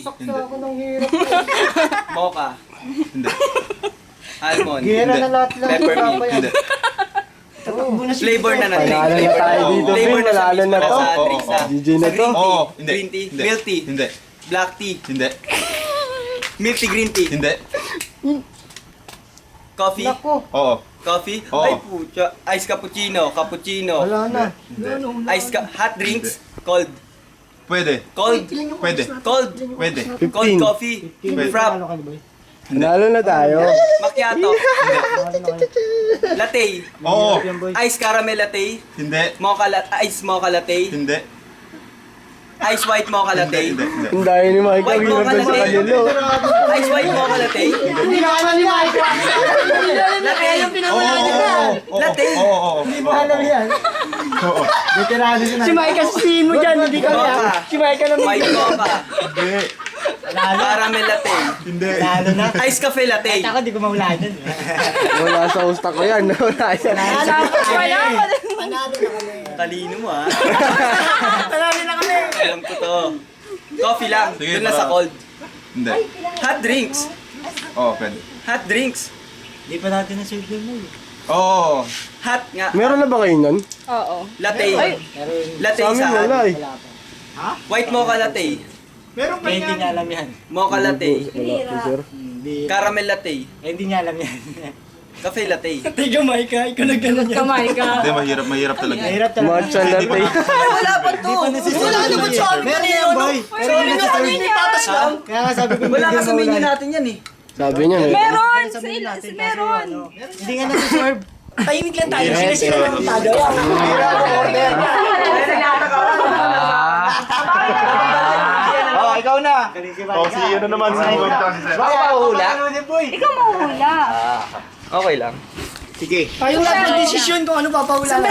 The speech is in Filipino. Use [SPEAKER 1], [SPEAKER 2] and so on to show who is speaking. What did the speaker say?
[SPEAKER 1] Saksa ako ng hirap.
[SPEAKER 2] Mocha.
[SPEAKER 3] Hindi.
[SPEAKER 2] Almond.
[SPEAKER 1] Gera na lahat lang.
[SPEAKER 2] Peppermint.
[SPEAKER 3] Hindi.
[SPEAKER 2] Flavor na natin.
[SPEAKER 4] Panalo na tayo dito,
[SPEAKER 2] Flavor
[SPEAKER 4] Phil. Panalo na to.
[SPEAKER 2] Sa drinks na.
[SPEAKER 4] GG na to.
[SPEAKER 2] Green tea.
[SPEAKER 3] Oo, hindi.
[SPEAKER 2] Green tea.
[SPEAKER 3] Hindi.
[SPEAKER 2] Milk tea.
[SPEAKER 3] Hindi.
[SPEAKER 2] Black tea.
[SPEAKER 3] Hindi.
[SPEAKER 2] Milk tea, green tea.
[SPEAKER 3] Hindi.
[SPEAKER 2] Coffee.
[SPEAKER 1] Nako.
[SPEAKER 3] Oo.
[SPEAKER 2] Coffee.
[SPEAKER 3] Oo.
[SPEAKER 2] Ay pucha. Ice cappuccino. Cappuccino.
[SPEAKER 1] Wala na.
[SPEAKER 2] Hot drinks. Cold.
[SPEAKER 3] Pwede.
[SPEAKER 2] Cold.
[SPEAKER 3] Pwede.
[SPEAKER 2] Cold.
[SPEAKER 3] Pwede.
[SPEAKER 2] Cold
[SPEAKER 4] 15.
[SPEAKER 2] coffee.
[SPEAKER 3] Pwede.
[SPEAKER 2] Frap.
[SPEAKER 1] Ano ka ni boy?
[SPEAKER 4] Panalo na tayo.
[SPEAKER 2] Macchiato.
[SPEAKER 1] Ano na kayo?
[SPEAKER 2] Latte.
[SPEAKER 3] Oo.
[SPEAKER 1] Yan boy.
[SPEAKER 2] Ice caramel latte.
[SPEAKER 3] Hindi.
[SPEAKER 2] Ice mocha latte.
[SPEAKER 3] Hindi.
[SPEAKER 2] Ice white mocha latte.
[SPEAKER 3] Hindi. Hindi.
[SPEAKER 4] Ang dahil ni Mike.
[SPEAKER 2] White
[SPEAKER 4] Ang hirap
[SPEAKER 2] mocha
[SPEAKER 4] na sa
[SPEAKER 2] latte.
[SPEAKER 4] kanilo.
[SPEAKER 2] Ice white mocha latte.
[SPEAKER 1] Hindi na alam ni Mike.
[SPEAKER 2] Latte.
[SPEAKER 3] Oo. Oo.
[SPEAKER 2] Latte.
[SPEAKER 3] Oo.
[SPEAKER 1] Hindi mo alam yan.
[SPEAKER 3] Oo.
[SPEAKER 1] Veterano na.
[SPEAKER 5] Si Mike sasabihin mo dyan, hindi ka
[SPEAKER 2] Mocha.
[SPEAKER 5] lang. Si Mike lang.
[SPEAKER 2] White mocha.
[SPEAKER 3] Hindi.
[SPEAKER 2] Caramel latte.
[SPEAKER 3] Hindi.
[SPEAKER 1] Lalo na.
[SPEAKER 2] Ice cafe latte.
[SPEAKER 1] Ako di ko mahulaan yun.
[SPEAKER 4] Wala sa usta ko yan. Wala yan.
[SPEAKER 5] Wala.
[SPEAKER 2] Talino mo ah.
[SPEAKER 5] Panalo na kami.
[SPEAKER 2] Alam ko to. Coffee lang.
[SPEAKER 3] Sige,
[SPEAKER 2] Doon na sa
[SPEAKER 3] para.
[SPEAKER 2] cold.
[SPEAKER 3] Hindi.
[SPEAKER 2] Hot drinks.
[SPEAKER 3] Oo, pwede.
[SPEAKER 2] Hot drinks.
[SPEAKER 1] Di pa natin na-serve yun mo.
[SPEAKER 3] Oo.
[SPEAKER 2] Hot nga.
[SPEAKER 4] Meron na ba kayo nun?
[SPEAKER 5] Oo.
[SPEAKER 2] Latte.
[SPEAKER 1] Pero
[SPEAKER 2] Latte
[SPEAKER 4] Sa amin
[SPEAKER 2] isa.
[SPEAKER 4] wala eh.
[SPEAKER 1] wala pa.
[SPEAKER 2] White mocha latte.
[SPEAKER 1] Meron pa hindi niya alam yan.
[SPEAKER 2] Mocha latte.
[SPEAKER 4] Wala po, sir.
[SPEAKER 1] Hindi.
[SPEAKER 2] Caramel latte.
[SPEAKER 1] Hindi niya alam yan.
[SPEAKER 2] Cafe latte.
[SPEAKER 5] Tiga Mike, ikaw nagkaroon yan. Kamay ka.
[SPEAKER 3] Hindi, mahirap talaga.
[SPEAKER 1] Mahirap talaga.
[SPEAKER 4] Matcha latte.
[SPEAKER 5] Wala pa to. Wala naman sa amin.
[SPEAKER 1] Meron yan boy.
[SPEAKER 5] Sorry na kami, hindi patas lang.
[SPEAKER 1] Kaya nga sabi ko
[SPEAKER 2] Wala
[SPEAKER 1] hindi
[SPEAKER 2] ka sa
[SPEAKER 1] mo
[SPEAKER 2] menu
[SPEAKER 1] mahulaan.
[SPEAKER 2] natin yan eh.
[SPEAKER 4] Sabi niya eh.
[SPEAKER 5] Meron!
[SPEAKER 1] Sabihin natin, kaso
[SPEAKER 5] Meron!
[SPEAKER 1] ano, Hindi nga nasa-serve.
[SPEAKER 5] Tahimik lang tayo.
[SPEAKER 3] Yes,
[SPEAKER 5] Sila-sila
[SPEAKER 3] sir.
[SPEAKER 5] lang tayo.
[SPEAKER 1] Order.
[SPEAKER 2] Oh, ikaw na.
[SPEAKER 3] Oh, si ano naman, si Boy si Sir.
[SPEAKER 2] Baka mahula.
[SPEAKER 5] Ikaw mahula.
[SPEAKER 2] Okay lang.
[SPEAKER 3] Sige.
[SPEAKER 5] Tayo lahat ng desisyon kung ano papahulaan.